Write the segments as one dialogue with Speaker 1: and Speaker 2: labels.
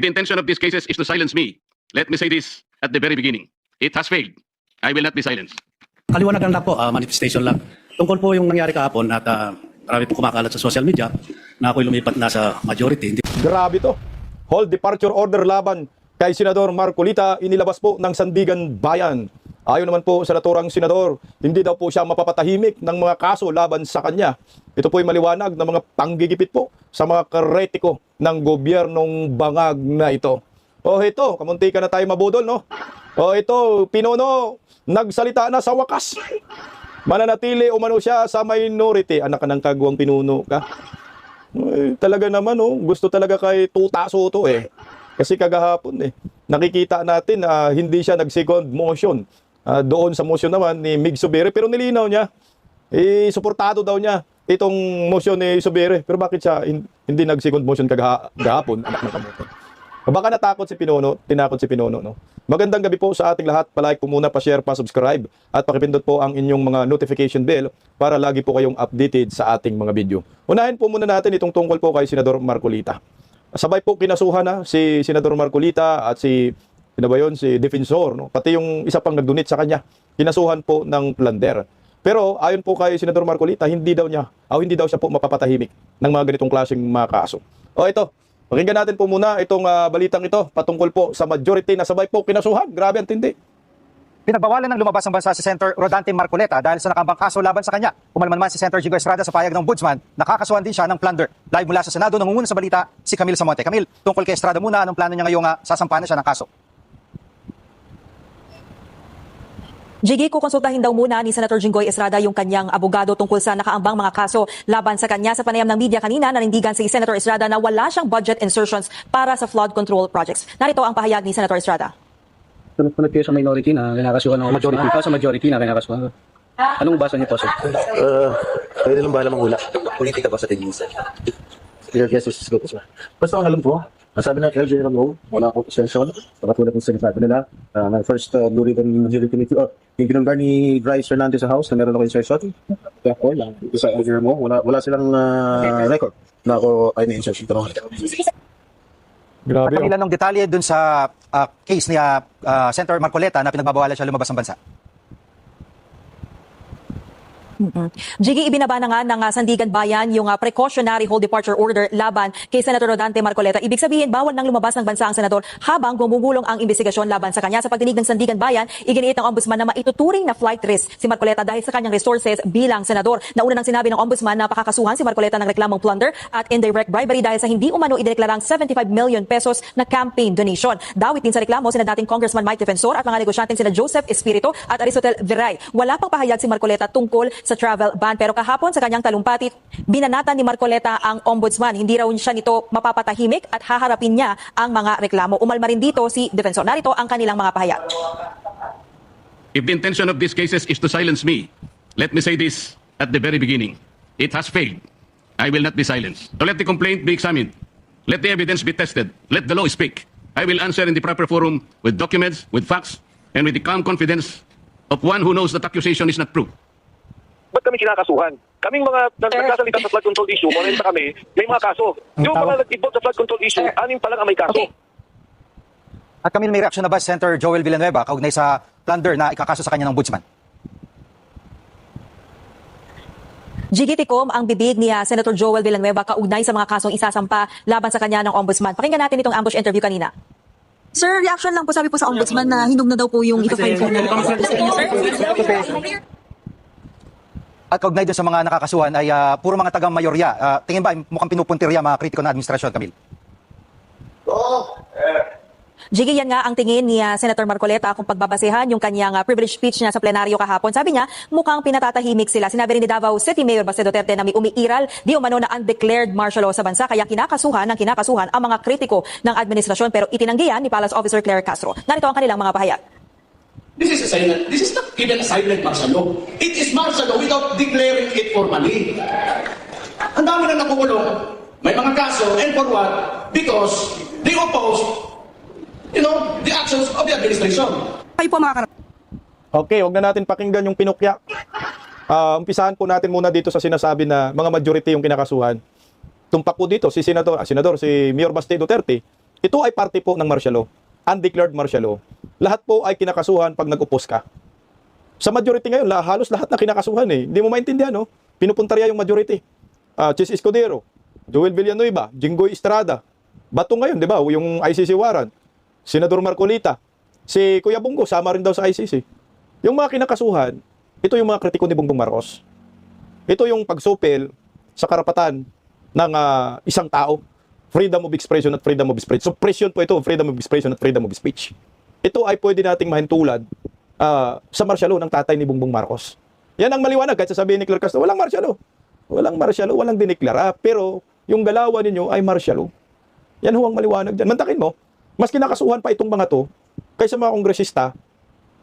Speaker 1: the intention of these cases is to silence me, let me say this at the very beginning. It has failed. I will not be silenced.
Speaker 2: Kaliwanagan lang po, manifestation lang. Tungkol po yung nangyari kahapon at marami po kumakalat sa social media na ako'y lumipat na sa majority.
Speaker 3: Grabe to. Hold departure order laban kay Senador Marcolita inilabas po ng Sandigan Bayan. Ayon naman po sa naturang senador, hindi daw po siya mapapatahimik ng mga kaso laban sa kanya. Ito po'y maliwanag ng mga panggigipit po sa mga kretiko ng gobyernong bangag na ito. O ito, kamunti ka na tayo mabudol, no? O ito, Pinuno, nagsalita na sa wakas. Mananatili umano siya sa minority. Anak ka ng kagawang Pinuno ka. Talaga naman, oh, gusto talaga kay Tuta Soto eh. Kasi kagahapon nakikita natin na hindi siya nag-second motion. Doon sa motion naman ni Mig Zubiri, pero nilinaw niya, suportado daw niya itong motion ni Zubiri. Pero bakit siya hindi nag-second motion kagahapon, anak ng kamote? Baka natakot si Pinuno, tinakot si Pinuno, no? Magandang gabi po sa ating lahat. Palike po muna, pa-share, pa-subscribe at pakipindot po ang inyong mga notification bell para lagi po kayong updated sa ating mga video. Unahin po muna natin itong tungkol po kay Senador Marcolita. Sabay po kinasuhan na si Senador Marcolita at si Defensor, no? Pati yung isa pang nagdunit sa kanya, kinasuhan po ng plunder. Pero ayon po kay Senador Marcolita, hindi daw siya po mapapatahimik ng mga ganitong klaseng mga kaso. O ito, pakinggan natin po muna itong balitang ito patungkol po sa majority na sabay po kinasuhan. Grabe ang tindi.
Speaker 4: Pinagbawalan ng lumabas ang bansa si Senator Rodante Marcoleta dahil sa nakambang kaso laban sa kanya. Pumalman naman si Senator Jigo Estrada sa payag ng Ombudsman, nakakasuhan din siya ng plunder. Live mula sa Senado, nangunguna sa balita si Camille Samonte. Camille, tungkol kay Estrada muna, anong plano niya ngayong sasampahan na siya ng kaso?
Speaker 5: Jiggy, kukonsultahin daw muna ni Senator Jinggoy Estrada yung kanyang abogado tungkol sa nakaambang mga kaso laban sa kanya. Sa panayam ng media kanina, nanindigan si Senator Estrada na wala siyang budget insertions para sa flood control projects. Narito ang pahayag ni Senator Estrada.
Speaker 6: Sunod kayo sa minority na kinakasuhan ng majority pa sa majority na kinakasuhan. Anong basa niyo po, sir?
Speaker 7: Kayo lang bahala manghula. Politika ba sa tingin, sir? Clear cases go po, sir. Basta ang alam ko, sabi ng LJ Ramon, wala akong session. Pakatulad ng sinasabi nila, na first Blue Ribbon Hearing Committee, yung pinungar ni Bryce Hernandez sa House na meron ako insertion. Kaya ako lang, sa LJ Ramon, wala silang record na ako ay na-insertion.
Speaker 3: Grabe.
Speaker 4: At ilan ng detalye dun sa case ni Senator Marcoleta na pinagbabawalan siya lumabas ng bansa?
Speaker 5: Jiggy, ibinaba na nga ng Sandigan Bayan yung precautionary hold departure order laban kay Senator Rodante Marcoleta. Ibig sabihin, bawal nang lumabas ng bansa ang senador habang gumugulong ang investigasyon laban sa kanya. Sa pagdinig ng Sandigan Bayan, iginiit ng Ombudsman na maituturing na flight risk si Marcoleta dahil sa kanyang resources bilang senador. Nauna nang sinabi ng Ombudsman na pakakasuhan si Marcoleta ng reklamong plunder at indirect bribery dahil sa hindi umano idineklarang 75 million pesos na campaign donation. Dawit din sa reklamo sina dating Congressman Mike Defensor at mga negosyanteng sina Joseph Espiritu at Aristotel Viray. Wala pang pahayag si Marcoleta tungkol sa travel ban, pero kahapon sa kanyang talumpati, binanatan ni Marcoleta ang Ombudsman. Hindi raw siya nito mapapatahimik at haharapin niya ang mga reklamo. Umalma rin dito si Defensor. Narito ang kanilang mga pahayag.
Speaker 1: If the intention of these cases is to silence me, let me say this at the very beginning. It has failed. I will not be silenced. So let the complaint be examined. Let the evidence be tested. Let the law speak. I will answer in the proper forum with documents, with facts, and with the calm confidence of one who knows that accusation is not true.
Speaker 8: Ba't kami kinakasuhan? Kaming mga nagsasalita sa flood control issue, morenta kami, may mga kaso. Yung mga nag-involve sa flood control issue, anim pa lang ang may kaso.
Speaker 4: Okay. At Camille, may reaksyon na ba si Senator Joel Villanueva kaugnay sa plunder na ikakaso sa kanya ng Ombudsman?
Speaker 5: Jiggy, tikom ang bibig ni Senator Joel Villanueva kaugnay sa mga kasong isasampa laban sa kanya ng Ombudsman. Pakinggan natin itong ambush interview kanina.
Speaker 9: Sir, reaction lang po, sabi po sa Ombudsman na hinog na daw po yung ito-file po ng
Speaker 4: At kaugnay doon sa mga nakakasuhan ay puro mga taga-mayorya. Tingin ba mukhang pinupuntirya mga kritiko ng administrasyon, Camille?
Speaker 5: Jiggy, yan nga ang tingin ni Senator Marcoleta kung pagbabasehan yung kanyang privilege speech niya sa plenaryo kahapon. Sabi niya, mukhang pinatatahimik sila. Sinabi rin ni Davao City Mayor Baste Duterte na may umiiral di umano na undeclared martial law sa bansa, kaya kinakasuhan ang mga kritiko ng administrasyon, pero itinanggihan ni Palace Officer Claire Castro. Narito ang kanilang mga pahayag.
Speaker 10: This is not even a silent martial law. It is martial law without declaring it formally. Ang dami na nakukulong. May mga kaso, and for what? Because they oppose, the actions of the administration.
Speaker 9: Kayo po mga
Speaker 3: Okay, wag na natin pakinggan yung pinukya. Umpisahan po natin muna dito sa sinasabi na mga majority yung kinakasuhan. Tumpak po dito si Senador si Mayor Baste Duterte Ito ay parte po ng martial law, undeclared martial law. Lahat po ay kinakasuhan pag nag-upos ka. Sa majority ngayon, halos lahat na kinakasuhan eh. Hindi mo maintindihan, no? Pinupuntarya yung majority. Chis Escudero, Joel Villanueva, Jinggoy Estrada. Bato ngayon, di ba? Yung ICC warrant. Senador Marcolita. Si Kuya Bongo, sama rin daw sa ICC. Yung mga kinakasuhan, ito yung mga kritiko ni Bongbong Marcos. Ito yung pagsupil sa karapatan ng isang tao. Freedom of expression at freedom of speech. Suppression po ito, freedom of expression at freedom of speech. Ito ay pwede nating mahintulad sa martial law ng tatay ni Bongbong Marcos. Yan ang maliwanag. Kahit sasabihin ni Claire Castro, walang martial law. Walang martial law, walang diniklara. Pero yung galawan ninyo ay martial law. Yan ho ang maliwanag dyan. Mantakin mo, mas kinakasuhan pa itong mga to kaysa mga kongresista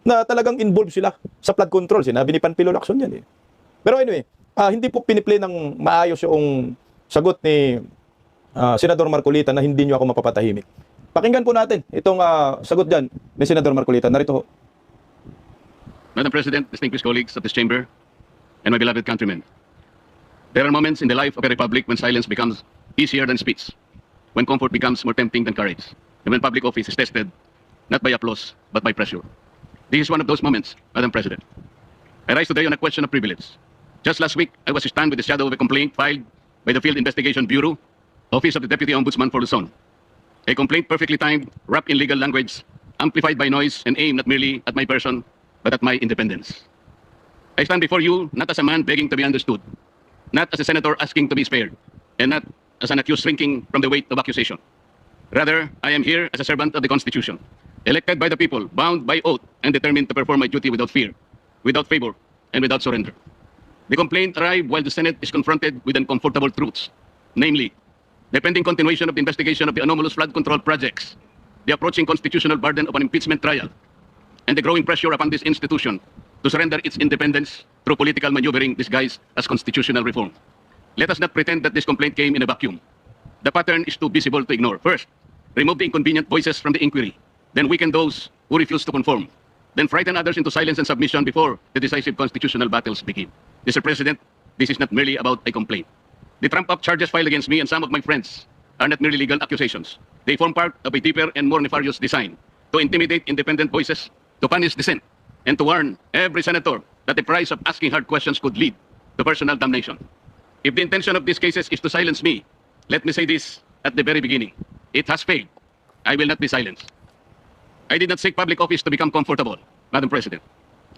Speaker 3: na talagang involved sila sa flood control. Sinabi ni Panfilo Lacson yan eh. Pero anyway, hindi po piniplay ng maayos yung sagot ni Senador Marcolita na hindi nyo ako mapapatahimik. Pakinggan po natin itong sagot dyan ni Senador Marcolita. Narito ho.
Speaker 1: Madam President, distinguished colleagues of this chamber, and my beloved countrymen, there are moments in the life of a republic when silence becomes easier than speech, when comfort becomes more tempting than courage, and when public office is tested not by applause but by pressure. This is one of those moments, Madam President. I rise today on a question of privilege. Just last week, I was stunned with the shadow of a complaint filed by the Field Investigation Bureau, Office of the Deputy Ombudsman for Luzon. A complaint perfectly timed, wrapped in legal language, amplified by noise, and aimed not merely at my person, but at my independence. I stand before you not as a man begging to be understood, not as a senator asking to be spared, and not as an accused shrinking from the weight of accusation. Rather, I am here as a servant of the Constitution, elected by the people, bound by oath, and determined to perform my duty without fear, without favor, and without surrender. The complaint arrived while the Senate is confronted with uncomfortable truths, namely, the pending continuation of the investigation of the anomalous flood control projects, the approaching constitutional burden of an impeachment trial, and the growing pressure upon this institution to surrender its independence through political maneuvering disguised as constitutional reform. Let us not pretend that this complaint came in a vacuum. The pattern is too visible to ignore. First, remove the inconvenient voices from the inquiry, then weaken those who refuse to conform, then frighten others into silence and submission before the decisive constitutional battles begin. Mr. President, this is not merely about a complaint. The trump-up charges filed against me and some of my friends are not merely legal accusations. They form part of a deeper and more nefarious design to intimidate independent voices, to punish dissent, and to warn every senator that the price of asking hard questions could lead to personal damnation. If the intention of these cases is to silence me, let me say this at the very beginning. It has failed. I will not be silenced. I did not seek public office to become comfortable, Madam President.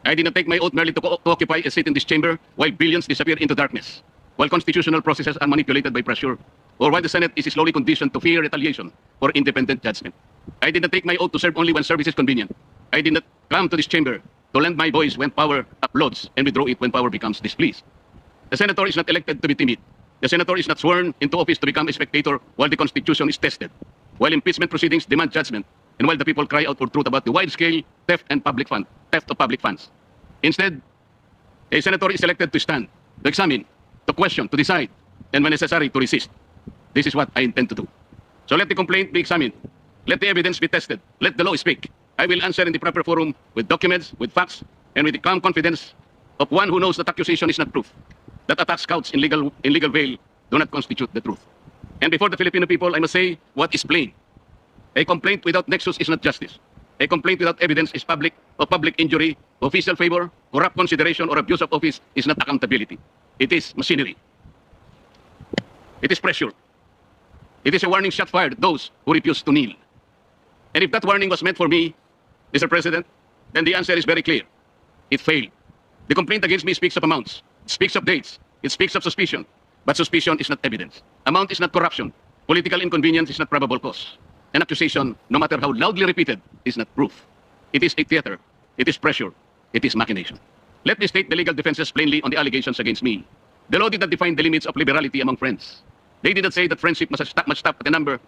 Speaker 1: I did not take my oath merely to occupy a seat in this chamber while billions disappear into darkness, while constitutional processes are manipulated by pressure, or while the Senate is slowly conditioned to fear retaliation for independent judgment. I did not take my oath to serve only when service is convenient. I did not come to this chamber to lend my voice when power applauds and withdraw it when power becomes displeased. The senator is not elected to be timid. The senator is not sworn into office to become a spectator while the Constitution is tested, while impeachment proceedings demand judgment, and while the people cry out for truth about the wide-scale theft of public funds. Instead, a senator is elected to stand, to examine, to question, to decide, and when necessary, to resist. This is what I intend to do. So let the complaint be examined. Let the evidence be tested. Let the law speak. I will answer in the proper forum with documents, with facts, and with the calm confidence of one who knows that accusation is not proof, that attacks couched in legal veil do not constitute the truth. And before the Filipino people, I must say what is plain. A complaint without nexus is not justice. A complaint without evidence is public injury, official favor, corrupt consideration, or abuse of office is not accountability. It is machinery. It is pressure. It is a warning shot fired at those who refuse to kneel. And if that warning was meant for me, Mr. President, then the answer is very clear. It failed. The complaint against me speaks of amounts. It speaks of dates. It speaks of suspicion. But suspicion is not evidence. Amount is not corruption. Political inconvenience is not probable cause. An accusation, no matter how loudly repeated, is not proof. It is a theater. It is pressure. It is machination. Let me state the legal defenses plainly on the allegations against me. The law did not define the limits of liberality among friends. They did not say that friendship must stop at the number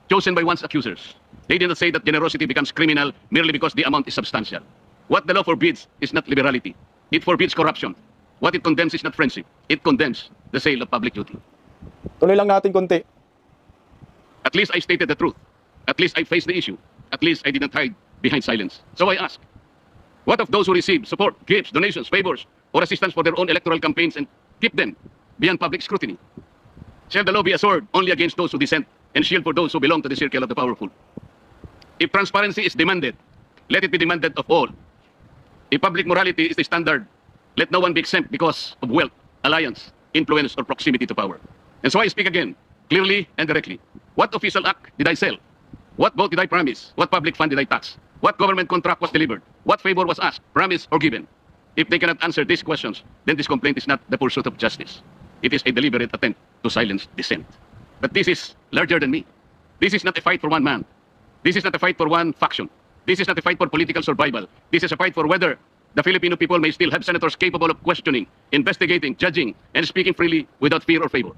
Speaker 1: chosen by one's accusers. They did not say that generosity becomes criminal merely because the amount is substantial. What the law forbids is not liberality. It forbids corruption. What it condemns is not friendship. It condemns the sale of public duty.
Speaker 3: Tuloy lang natin konti.
Speaker 1: At least I stated the truth. At least I faced the issue. At least I did not hide behind silence. So I ask, what of those who receive support, gifts, donations, favors, or assistance for their own electoral campaigns and keep them beyond public scrutiny? Shall the law be a sword only against those who dissent and shield for those who belong to the circle of the powerful. If transparency is demanded, let it be demanded of all. If public morality is the standard, let no one be exempt because of wealth, alliance, influence, or proximity to power. And so I speak again, clearly and directly. What official act did I sell? What vote did I promise? What public fund did I tax? What government contract was delivered? What favor was asked, promised, or given? If they cannot answer these questions, then this complaint is not the pursuit of justice. It is a deliberate attempt to silence dissent. But this is larger than me. This is not a fight for one man. This is not a fight for one faction. This is not a fight for political survival. This is a fight for whether the Filipino people may still have senators capable of questioning, investigating, judging, and speaking freely without fear or favor.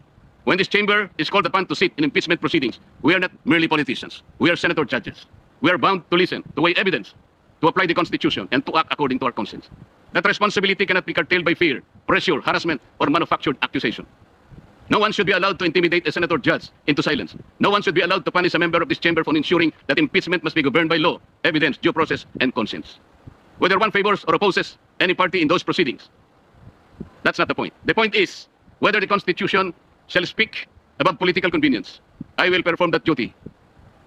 Speaker 1: When this chamber is called upon to sit in impeachment proceedings, we are not merely politicians. We are senator judges. We are bound to listen, to weigh evidence, to apply the Constitution, and to act according to our conscience. That responsibility cannot be curtailed by fear, pressure, harassment, or manufactured accusation. No one should be allowed to intimidate a senator judge into silence. No one should be allowed to punish a member of this chamber for ensuring that impeachment must be governed by law, evidence, due process, and conscience. Whether one favors or opposes any party in those proceedings, that's not the point. The point is whether the Constitution shall speak about political convenience. I will perform that duty,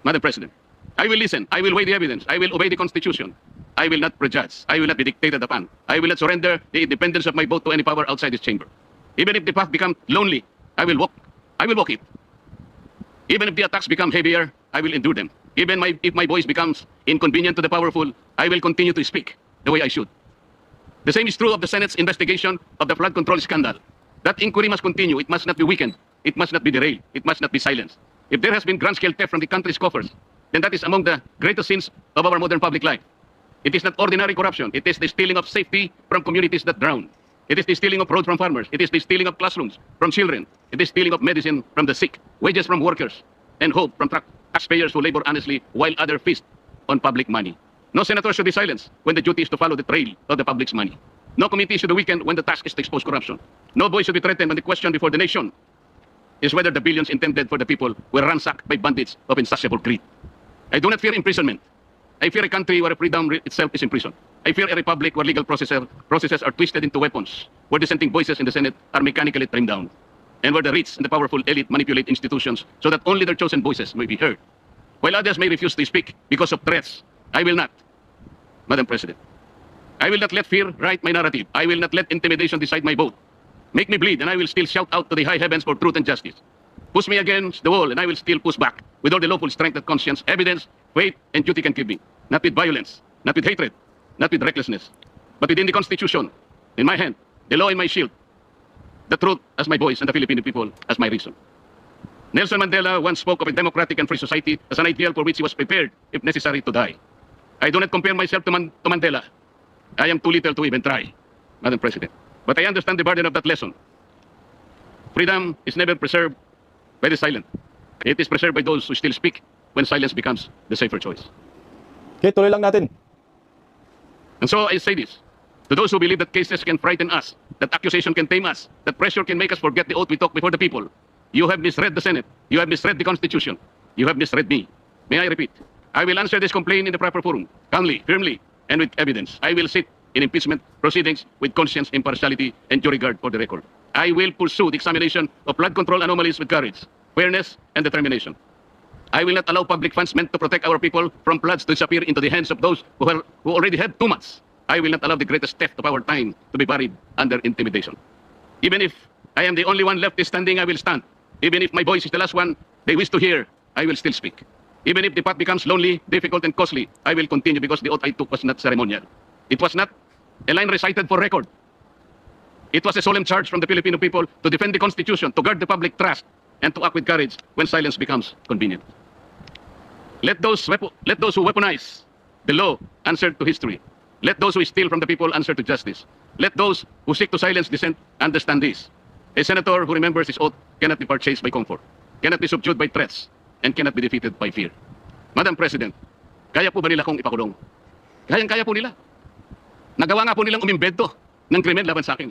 Speaker 1: Madam President. I will listen. I will weigh the evidence. I will obey the Constitution. I will not prejudge. I will not be dictated upon. I will not surrender the independence of my vote to any power outside this chamber. Even if the path becomes lonely, I will walk it. Even if the attacks become heavier, I will endure them. Even if my voice becomes inconvenient to the powerful, I will continue to speak the way I should. The same is true of the Senate's investigation of the flood control scandal. That inquiry must continue. It must not be weakened. It must not be derailed. It must not be silenced. If there has been grand-scale theft from the country's coffers, then that is among the greatest sins of our modern public life. It is not ordinary corruption. It is the stealing of safety from communities that drown. It is the stealing of roads from farmers. It is the stealing of classrooms from children. It is stealing of medicine from the sick, wages from workers, and hope from taxpayers who labor honestly while others feast on public money. No senator should be silenced when the duty is to follow the trail of the public's money. No committee should be weakened when the task is to expose corruption. No voice should be threatened when the question before the nation is whether the billions intended for the people were ransacked by bandits of insatiable greed. I do not fear imprisonment. I fear a country where freedom itself is imprisoned. I fear a republic where legal processes are twisted into weapons, where dissenting voices in the Senate are mechanically trimmed down, and where the rich and the powerful elite manipulate institutions so that only their chosen voices may be heard. While others may refuse to speak because of threats, I will not, Madam President. I will not let fear write my narrative. I will not let intimidation decide my vote. Make me bleed, and I will still shout out to the high heavens for truth and justice. Push me against the wall, and I will still push back with all the lawful strength that conscience, evidence, faith, and duty can give me. Not with violence, not with hatred, not with recklessness, but within the Constitution, in my hand, the law in my shield, the truth as my voice, and the Filipino people as my reason. Nelson Mandela once spoke of a democratic and free society as an ideal for which he was prepared, if necessary, to die. I do not compare myself to Mandela. I am too little to even try, Madam President. But I understand the burden of that lesson. Freedom is never preserved by the silent. It is preserved by those who still speak when silence becomes the safer choice.
Speaker 3: Okay, tuloy lang natin.
Speaker 1: And so I say this, to those who believe that cases can frighten us, that accusation can tame us, that pressure can make us forget the oath we took before the people. You have misread the Senate. You have misread the Constitution. You have misread me. May I repeat? I will answer this complaint in the proper forum, calmly, firmly, and with evidence. I will sit in impeachment proceedings with conscience, impartiality, and due regard for the record. I will pursue the examination of flood control anomalies with courage, fairness, and determination. I will not allow public funds meant to protect our people from floods to disappear into the hands of those who already had too much. I will not allow the greatest theft of our time to be buried under intimidation. Even if I am the only one left standing, I will stand. Even if my voice is the last one they wish to hear, I will still speak. Even if the path becomes lonely, difficult, and costly, I will continue because the oath I took was not ceremonial. It was not a line recited for record. It was a solemn charge from the Filipino people to defend the Constitution, to guard the public trust, and to act with courage when silence becomes convenient. Let those who weaponize the law answer to history. Let those who steal from the people answer to justice. Let those who seek to silence dissent understand this. A senator who remembers his oath cannot be purchased by comfort, cannot be subdued by threats, and cannot be defeated by fear. Madam President, kaya po ba nila kong ipakulong? Kayang-kaya po nila. Nagawa nga po nilang umimbento ng krimen laban sa akin.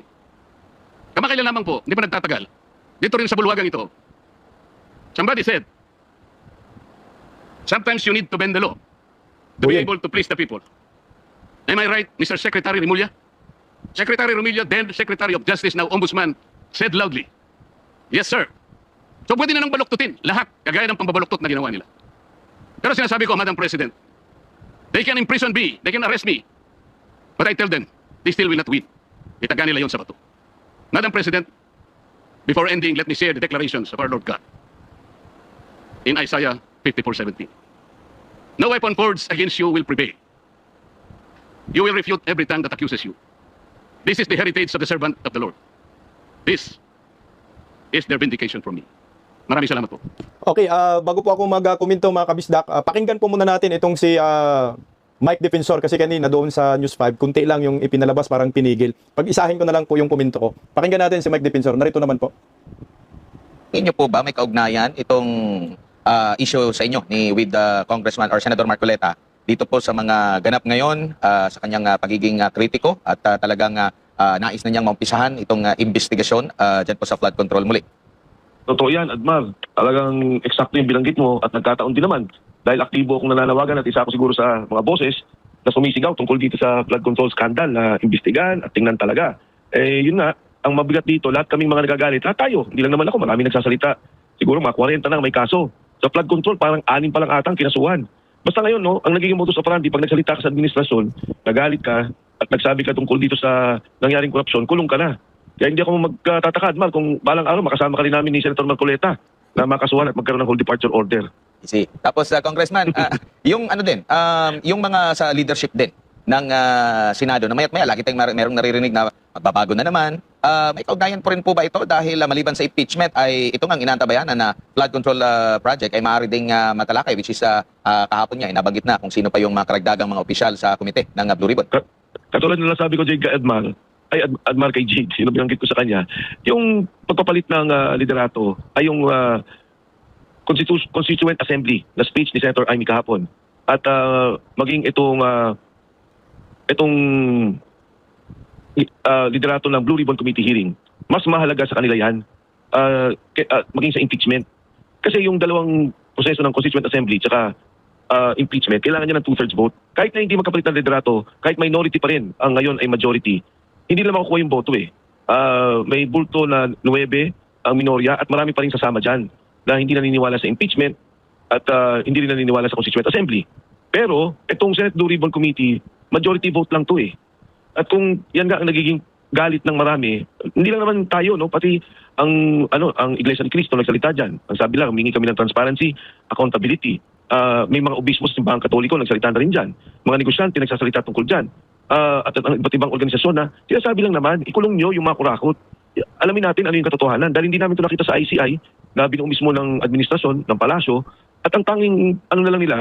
Speaker 1: Kamakailan lamang po, hindi pa nagtatagal. Dito rin sa bulwagang ito, somebody said, sometimes you need to bend the law to be able to please the people. Am I right, Mr. Secretary Remulla? Secretary Remulla, then Secretary of Justice, now Ombudsman, said loudly, yes, sir. So pwede na nang baluktutin lahat, kagaya ng pambabaluktot na ginawa nila. Pero sinasabi ko, Madam President, they can imprison me, they can arrest me, but I tell them, they still will not win. Itaga nila yon sa bato. Madam President, before ending, let me share the declarations of our Lord God in Isaiah 54:17. No weapon forged against you will prevail. You will refute every tongue that accuses you. This is the heritage of the servant of the Lord. This is their vindication from me. Maraming salamat po.
Speaker 3: Okay, bago po ako mag-komento mga kabisdak, pakinggan po muna natin itong si Mike Defensor kasi kanina doon sa News 5, kunti lang yung ipinalabas, parang pinigil. Pag-isahin ko na lang po yung komento ko. Pakinggan natin si Mike Defensor. Narito naman po.
Speaker 11: Inyo po ba may kaugnayan itong issue sa inyo ni with Congressman or Senator Marcoleta dito po sa mga ganap ngayon sa kanyang pagiging kritiko at talagang nais na niyang maumpisahan itong investigasyon dyan po sa flood control muli?
Speaker 8: Totoo yan, Admar. Talagang eksakto yung binanggit mo at nagkataon din naman. Dahil aktibo akong nananawagan at isa ako siguro sa mga boses na sumisigaw tungkol dito sa flood control scandal na imbestigahan at tingnan talaga. Eh, yun nga, ang mabigat dito, lahat kaming mga nagagalit, lahat tayo, hindi lang naman ako, marami nagsasalita. Siguro mga 40 na may kaso. Sa flood control, parang 6 pa lang atang kinasuhan. Basta ngayon, no, ang nagiging modus operandi, pag nagsalita ka sa administrasyon, nagalit ka at nagsabi ka tungkol dito sa nangyaring korupsyon, kulong ka na. Kaya hindi ako magtataka, Admar, kung balang araw makasama ka rin namin ni Senator Marcoleta na makasuhan at magkaroon ng whole departure order.
Speaker 11: See. Tapos Congressman, yung ano din, yung mga sa leadership din ng Senado na maya't maya lagi tayong merong naririnig na magbabago na naman. May kaugnayan po rin po ba ito dahil maliban sa impeachment ay ito ngang inaantabayan na flood control project ay maaari ding matalakay, which is kahapon niya nabanggit na kung sino pa yung mga karagdagang mga opisyal sa komite ng Blue Ribbon.
Speaker 8: Katulad na sabi ko, Admar kay Jade, sino binanggit ko sa kanya, yung pagpapalit ng liderato ay yung Constituent Assembly na speech ni Senator Amy kahapon. At maging itong liderato ng Blue Ribbon Committee hearing, mas mahalaga sa kanila yan maging sa impeachment. Kasi yung dalawang proseso ng Constituent Assembly tsaka impeachment, kailangan niya ng 2/3 vote. Kahit na hindi magkapalit ng liderato, kahit minority pa rin, ang ngayon ay majority, hindi na makukuha yung boto eh. May bulto na 9 ang minorya at marami pa rin sasama dyan na hindi naniniwala sa impeachment at hindi rin naniniwala sa Constituent Assembly. Pero itong Senate Blue Ribbon Committee, majority vote lang to eh. At kung yan nga ang nagiging galit ng marami, hindi lang naman tayo, no, pati ang Iglesia ni Cristo nagsalita diyan. Ang sabi lang, humingi kami ng transparency, accountability. May mga obispo sa simbahang Katoliko nagsalita na rin diyan. Mga negosyante nagsasalita tungkol diyan. At ang iba't ibang organisasyon na sinasabi lang naman, ikulong nyo yung mga kurakot. Alamin natin ano yung katotohanan. Dahil hindi namin ito nakita sa ICI na binuo mismo ng administrasyon, ng palasyo. At ang tanging ano na lang nila,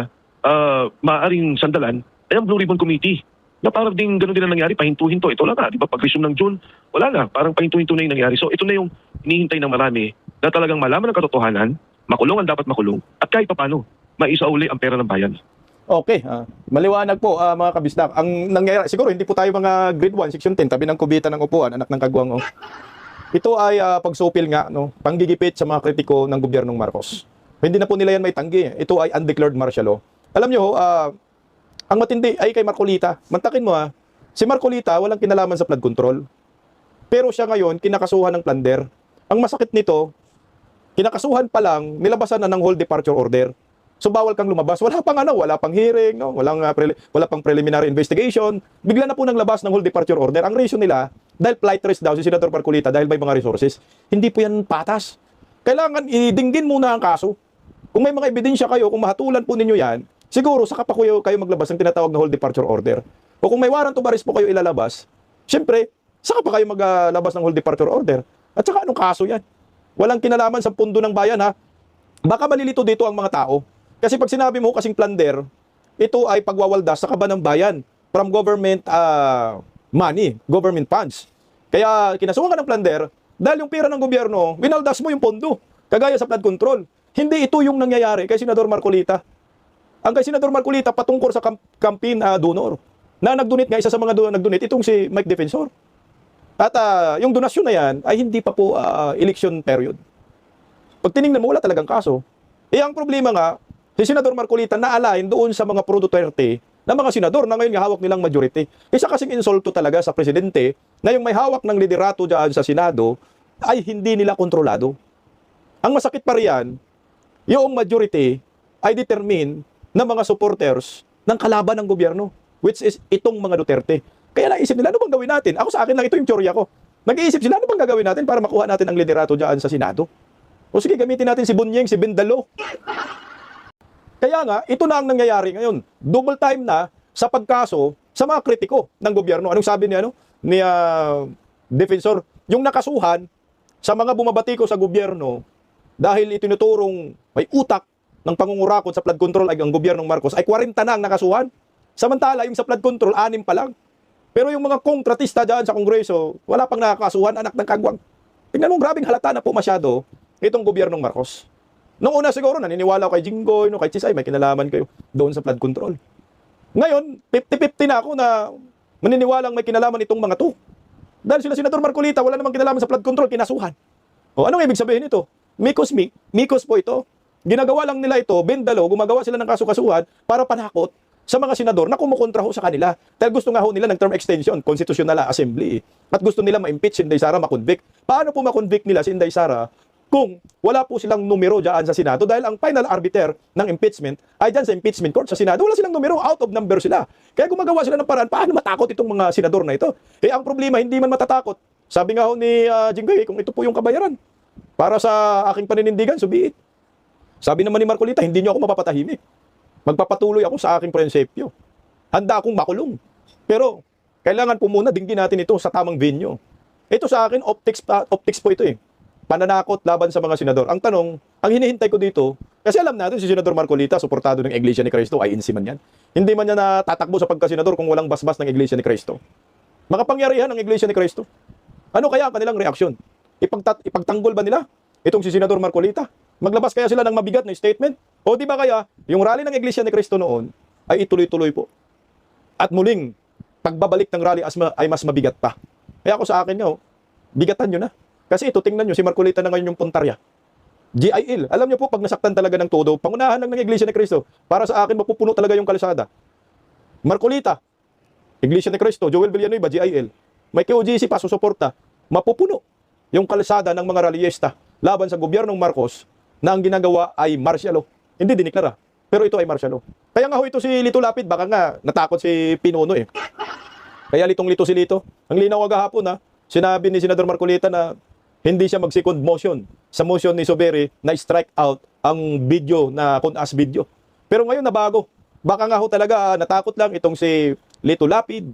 Speaker 8: maaaring sandalan ay ang Blue Ribbon Committee. Na parang din ganun din ang nangyari, pahinto-hinto. Ito lang na, di ba? Pag-resume ng June, wala na. Parang pahinto-hinto na yung nangyari. So ito na yung hinihintay ng marami na talagang malaman ang katotohanan, makulong ang dapat makulong, at kahit papano, maisauli ang pera ng bayan.
Speaker 3: Okay, maliwanag po mga kabisdak. Ang nangyayari, siguro hindi po tayo mga grade 1, section 10, tabi ng kubita ng upuan, anak ng kagwang. Oh. Ito ay pagsupil nga, no, panggigipit sa mga kritiko ng gobyernong Marcos. Hindi na po nila yan may tanggi. Ito ay undeclared martial law. Alam nyo, ang matindi ay kay Marcolita. Mantakin mo si Marcolita walang kinalaman sa flood control. Pero siya ngayon, kinakasuhan ng plunder. Ang masakit nito, kinakasuhan pa lang, nilabasan na ng whole departure order. So bawal kang lumabas. Wala pang hearing, no? Wala pang preliminary investigation. Bigla na po nang labas ng whole departure order. Ang reason nila, dahil flight risk daw si Senator Marcolita dahil may mga resources. Hindi po yan patas. Kailangan idinggin muna ang kaso. Kung may mga ebidensya kayo, kung mahatulan po ninyo yan, siguro saka pa kayo maglabas ng tinatawag na whole departure order. O kung may warrant of arrest po kayo ilalabas, syempre, saka pa kayo maglabas ng whole departure order. At saka anong kaso yan? Walang kinalaman sa pundo ng bayan ha. Baka malilito dito ang mga tao. Kasi pag sinabi mo kasing plunder, ito ay pagwawaldas sa kaban ng bayan from government money, government funds. Kaya kinasuhan ka ng plunder dahil yung pera ng gobyerno, winaldas mo yung pondo. Kagaya sa flood control. Hindi ito yung nangyayari kay Senador Marcolita. Ang kay Senador Marcolita patungkol sa campaign donor na nagdonate nga isa sa mga nagdonate itong si Mike Defensor. At yung donasyon na yan ay hindi pa po election period. Pag tinignan mo, wala talagang kaso. Ang problema nga, si Senador Marcolita na-align doon sa mga pro-Duterte na mga senador na ngayon nga hawak nilang majority. Isa kasing insulto talaga sa presidente na yung may hawak ng liderato dyan sa Senado ay hindi nila kontrolado. Ang masakit pa riyan, yung majority ay determine na mga supporters ng kalaban ng gobyerno, which is itong mga Duterte. Kaya naisip nila, ano bang gawin natin? Ako sa akin lang, ito yung teorya ko. Nag-iisip sila, ano bang gagawin natin para makuha natin ang liderato dyan sa Senado? O sige, gamitin natin si Bunyeng, si Bindalo. Kaya nga, ito na ang nangyayari ngayon. Double time na sa pagkaso sa mga kritiko ng gobyerno. Anong sabi ni defensor? Yung nakasuhan sa mga bumabatiko sa gobyerno dahil itinuturong may utak ng pangungurakot sa flood control ay ang gobyernong Marcos ay 40 na ang nakasuhan. Samantala, yung sa flood control, 6 pa lang. Pero yung mga kontratista dyan sa Kongreso, wala pang nakakasuhan, anak ng kagwang. Tingnan mo, grabing halata na po masyado itong gobyernong Marcos. Noong una siguro, naniniwala ko kay Jinggoy, kay Chisay, may kinalaman kayo doon sa flood control. Ngayon, 50-50 na ako na maniniwalang may kinalaman itong mga to. Dahil sila Senador Marcolita, wala namang kinalaman sa flood control, kinasuhan. O anong ibig sabihin ito? Mikos po ito. Ginagawa lang nila ito, Bindalo, gumagawa sila ng kaso-kasuhan para panakot sa mga senador na kumukontra ho sa kanila. Dahil gusto nga ho nila ng term extension, constitutional assembly. At gusto nila ma-impeach si Inday Sara, ma-convict. Paano po ma-convict nila si Inday Sara kung wala po silang numero dyan sa Senado? Dahil ang final arbiter ng impeachment ay dyan sa impeachment court sa Senado. Wala silang numero, out of number sila. Kaya gumagawa sila ng paraan, paano matakot itong mga senador na ito? Eh ang problema, hindi man matatakot. Sabi nga ho ni Jinggoy, kung ito po yung kabayaran para sa aking paninindigan, subiit. Sabi naman ni Marcolita, hindi niyo ako mapapatahimik. Magpapatuloy ako sa aking prinsipyo. Handa akong makulong. Pero, kailangan po muna dinggin natin ito sa tamang venue. Ito sa akin, optics po ito eh. Pananakot laban sa mga senador. Ang tanong, ang hinihintay ko dito, kasi alam natin si Senador Marcolita, suportado ng Iglesia ni Cristo, ay insi man yan. Hindi man niya natatakbo sa pagkasenador kung walang basbas ng Iglesia ni Cristo. Makapangyarihan ng Iglesia ni Cristo. Ano kaya ang kanilang reaksyon? Ipagtanggol ba nila itong si Senador Marcolita? Maglabas kaya sila ng mabigat na statement? O di ba kaya, yung rally ng Iglesia ni Cristo noon ay ituloy-tuloy po. At muling, pagbabalik ng rally ay mas mabigat pa. Kaya ako sa akin nga, bigatan nyo na. Kasi ito, tingnan nyo, si Marcolita na ngayon yung puntarya. GIL. Alam nyo po, pag nasaktan talaga ng todo, pangunahan lang ng Iglesia ni Cristo. Para sa akin, mapupuno talaga yung kalsada. Marcolita, Iglesia ni Cristo, Joel Villanueva, GIL. May KOGC pa, susuporta. Mapupuno yung kalsada ng mga rallyista laban sa gobyernong Marcos na ang ginagawa ay martial law. Hindi diniklara. Pero ito ay martial law. Kaya nga ho ito si Lito Lapid, baka nga natakot si Pinuno eh. Kaya litong-lito si Lito. Ang linaw agahapon ha, sinabi ni Senador Marcolita na hindi siya mag-second motion sa motion ni Soberi na strike out ang video na kun-as video. Pero ngayon nabago. Baka nga ho talaga natakot lang itong si Lito Lapid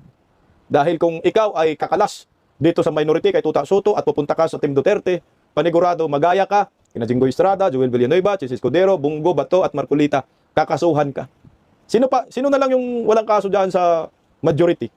Speaker 3: dahil kung ikaw ay kakalas dito sa minority kay Tuta Soto at pupunta ka sa Team Duterte, panigurado magaya ka, kina Jinggoy Estrada, Joel Villanueva, Chis Escudero, Bungo, Bato at Marcolita, kakasuhan ka. Sino na lang yung walang kaso dyan sa majority?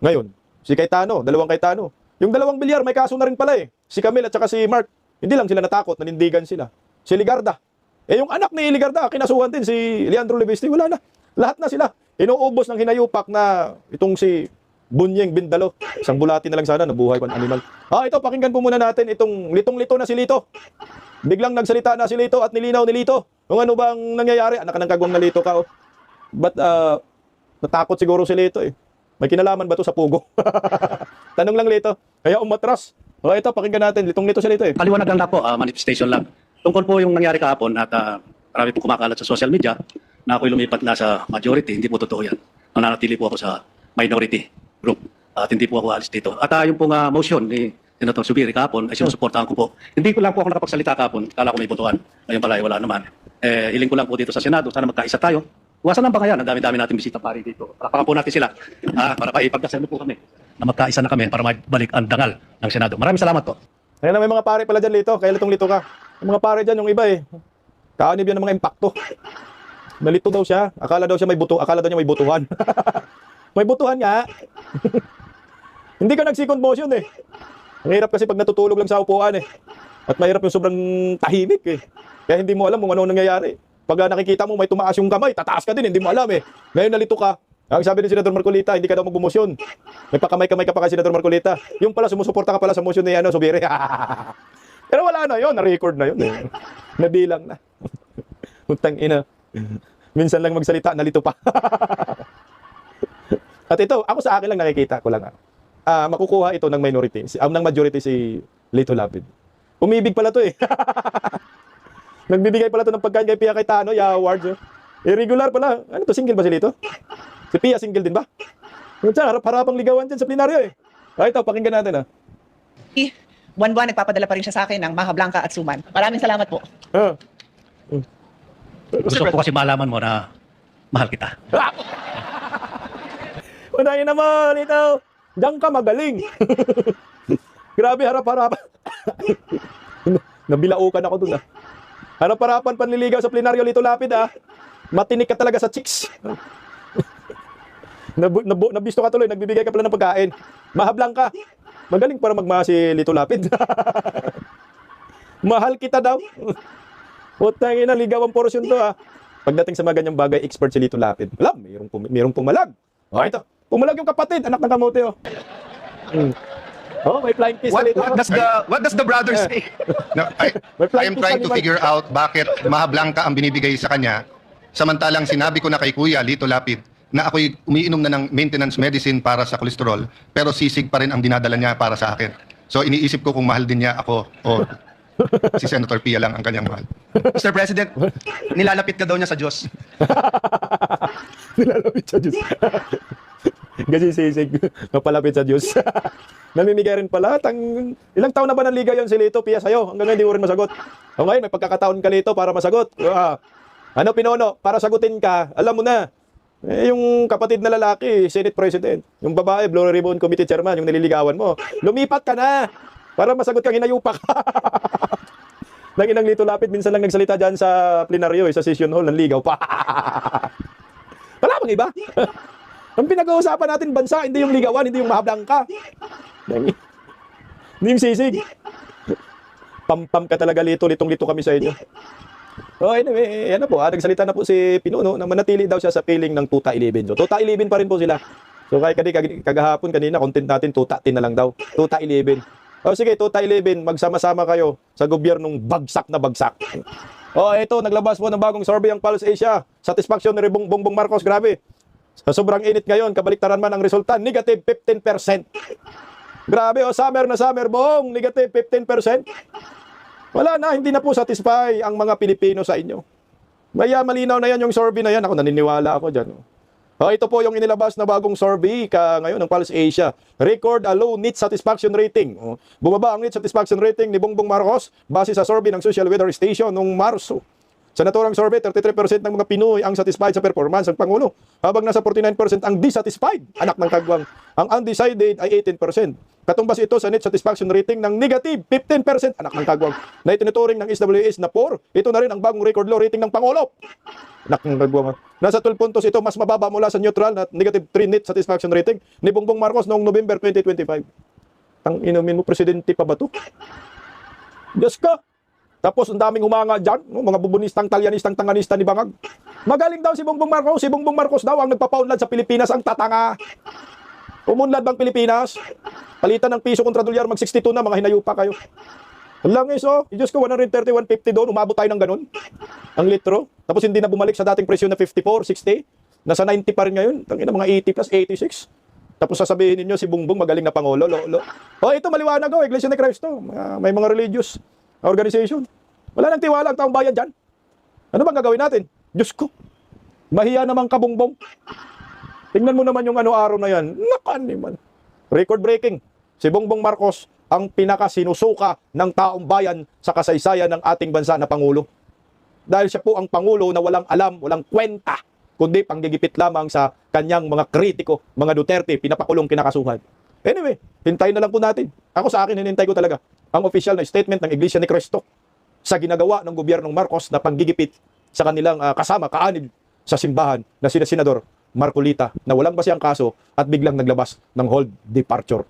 Speaker 3: Ngayon, si Cayetano, 2 Cayetano. Yung 2 Bilyar, may kaso na rin pala eh. Si Camille at saka si Mark, hindi lang sila natakot, nanindigan sila. Si Ligarda. Eh yung anak ni Ligarda, kinasuhan din si Leandro Leviste, wala na. Lahat na sila. Inuubos ng hinayupak na itong si Bunyeng Bindalo. Isang bulati na lang sana, nabuhay ko ang animal. Ito, pakinggan po muna natin itong litong-lito na si Lito. Biglang nagsalita na si Lito at nilinaw ni Lito. Kung ano bang nangyayari, anak ng kagwang na Lito ka. But natakot siguro si Lito eh. May kinalaman ba to sa pugo? Tanong lang Lito. Kaya umatras. Ito, pakinggan natin. Litong-lito si Lito eh.
Speaker 2: Paliwanag lang na po, manifestation lang. Tungkol po yung nangyari kahapon at marami po kumakalat sa social media na ako'y lumipat na sa majority. Hindi po totoo yan. Nananatili po ako sa minority group. At hindi po ako alis dito. At yung pong motion ni Senator Subiri kahapon ay sinusuportahan ko po. Hindi ko lang po ako nakapagsalita kahapon. Kala ko may botohan. Ngayon pala ay wala naman. Hiling ko lang po dito sa Senado. Sana magkaisa tayo. Iwasan lang ba kaya? Ang dami-dami natin bisita pari dito. Parapakan po natin sila. Para ipagdasal po kami na magkaisa na kami para mabalik ang dangal ng Senado. Maraming salamat po.
Speaker 3: Ngayon na may mga pare pala dyan Lito. Kaya litong-lito ka. Yung mga pare dyan, yung iba eh. Kaanib yan ng mga impacto. Nalito daw siya. Akala daw niya may butuhan. May butuhan nga. Hindi ka nag-second motion eh. Ang hirap kasi pag natutulog lang sa upuan eh. At mahirap yung sobrang tahimik eh. Kaya hindi mo alam kung ano nangyayari. Pag nakikita mo may tumaas yung kamay, tataas ka din, hindi mo alam eh. Ngayon nalito ka. Ang sabi ni Senador Marcolita, hindi ka daw mag-bumosyon. May pakamay-kamay ka pa kay Senador Marcolita. Yung pala, sumusuporta ka pala sa motion ni Subiri. Pero wala na yun, na-record na yun eh. Nabilang na. Utang ina. Minsan lang magsalita, nalito pa. At ito, ako sa akin lang nakikita ko lang. Makukuha ito ng minority, ng majority si Lito Lapid. Umibig pala to eh. Nagbibigay pala to ng pagkain kay Pia Cayetano, awards. Irregular pala. Ano to, single ba si Lito? Si Pia single din ba? Yung siya, harap-harapang ligawan dyan sa plenaryo eh. Ay, ito, pakinggan natin
Speaker 12: Buwan-buwan nagpapadala pa rin siya sa akin ng Maha Blanca at Suman. Maraming salamat po.
Speaker 2: Gusto ko kasi malaman mo na mahal kita.
Speaker 3: Unahin naman, ito. Diyan ka magaling. Grabe, harap-harapan. Nabilaukan ako dun Harap-harapan panliligaw sa plenaryo, Lito Lapid Matinik ka talaga sa chicks. Nabisto ka tuloy, nagbibigay ka pala ng pagkain. Mahablang ka. Magaling para magmahal si Lito Lapid. Mahal kita daw. Putang ina, ligaw ang porosyon to Pagdating sa mga ganyang bagay, expert si Lito Lapid. Wala, mayroong pumalag. Ito, pumalag yung kapatid, anak ng kamote may flying kiss na Lito.
Speaker 13: What does the brother say? No, I am trying to figure out bakit Maha Blanca ang binibigay sa kanya, samantalang sinabi ko na kay Kuya Lito Lapid na ako'y umiinom na ng maintenance medicine para sa kolesterol, pero sisig pa rin ang dinadala niya para sa akin. So iniisip ko kung mahal din niya ako o si Senator Pia lang ang kanyang mahal.
Speaker 6: Mr. President, nilalapit ka daw niya sa Diyos.
Speaker 3: Nilalapit sa Diyos. Kasi sisig, mapalapit sa Diyos. Namimigay rin pala. Ilang taon na ba nanligaw yan si Lito Pia sa'yo? Hanggang hindi mo rin masagot. O ngayon, may pagkakataon ka Lito para masagot. Ano Pinono? Para sagutin ka, alam mo na. Yung kapatid na lalaki, Senate President. Yung babae, Blue Ribbon Committee Chairman, yung nililigawan mo. Lumipat ka na para masagot kang hinayupak. Nanginang Lito Lapid, minsan lang nagsalita dyan sa plenaryo, sa session hall, nanligaw pa. Wala bang iba? Ang pinag-uusapan natin bansa, hindi yung ligawan, hindi yung mahablang ka. Hindi yung sisig. Pam-pam ka talaga Lito, litong-lito kami sa inyo. Anyway, yan na po. Nagsalita na po si Pinuno na manatili daw siya sa piling ng Tuta 11. So, Tuta 11 pa rin po sila. So, kahit kagahapon kanina, content natin, Tuta 10 na lang daw. Tuta 11. Sige, Tuta 11, magsama-sama kayo sa gobyernong bagsak na bagsak. Ito, naglabas po ng bagong survey ang Pulse Asia. Satisfaction ni Bongbong Marcos, grabe. Sa sobrang init ngayon, kabaliktaran man ang resulta, negative 15%. Grabe, summer na summer, Bong, negative 15%. Wala na, hindi na po satisfy ang mga Pilipino sa inyo. Malinaw na yan yung survey na yan. Ako, naniniwala ako dyan. Ito po yung inilabas na bagong survey ngayon ng Pulse Asia. Record a low need satisfaction rating. Bumaba ang need satisfaction rating ni Bongbong Marcos base sa survey ng Social Weather Station noong Marso. Sa naturang survey, 33% ng mga Pinoy ang satisfied sa performance ng Pangulo, habang nasa 49% ang dissatisfied, anak ng kagwang. Ang undecided ay 18%. Katumbas ito sa net satisfaction rating ng negative 15%, anak ng kagwang, na itinuturing ng SWS na 4. Ito na rin ang bagong record low rating ng Pangulo. Anak ng kagwang. Nasa 12 puntos ito, mas mababa mula sa neutral na negative 3 net satisfaction rating ni Bongbong Marcos noong November 2025. Ang inumin mo, presidente pa ba ito? Diyos ka! Tapos ang daming humanga dyan, mga bubunistang, talyanistang, tanganista ni Bangag. Magaling daw si Bongbong Marcos. Si Bongbong Marcos daw ang nagpapaunlad sa Pilipinas, ang tatanga. Umunlad bang Pilipinas? Palitan ng piso kontra dolyar, mag-62 na, mga hinayupa kayo. Langis Diyos ko, 130, 150 doon, umabot tayo ng ganun. Ang litro. Tapos hindi na bumalik sa dating presyo na 54, 60. Nasa 90 pa rin ngayon. Tangina, mga 80 plus 86. Tapos sasabihin ninyo si Bongbong magaling na Pangulo. Ito maliwanag Iglesia ni Cristo. May mga religious organization. Wala nang tiwala ang taong bayan dyan. Ano bang gagawin natin? Diyos ko. Mahiya naman ka, Bongbong. Tingnan mo naman yung araw na yan. Nakaniman. Record breaking. Si Bongbong Marcos ang pinakasinusuka ng taong bayan sa kasaysayan ng ating bansa na Pangulo. Dahil siya po ang Pangulo na walang alam, walang kwenta, kundi panggigipit lamang sa kanyang mga kritiko, mga Duterte, pinapakulong, kinakasuhan. Anyway, hintayin na lang po natin. Ako sa akin, hinintay ko talaga ang official na statement ng Iglesia ni Cristo sa ginagawa ng gobyernong Marcos na panggigipit sa kanilang kasama, kaanib sa simbahan na sina Senador Marcolita na walang basihang kaso at biglang naglabas ng hold departure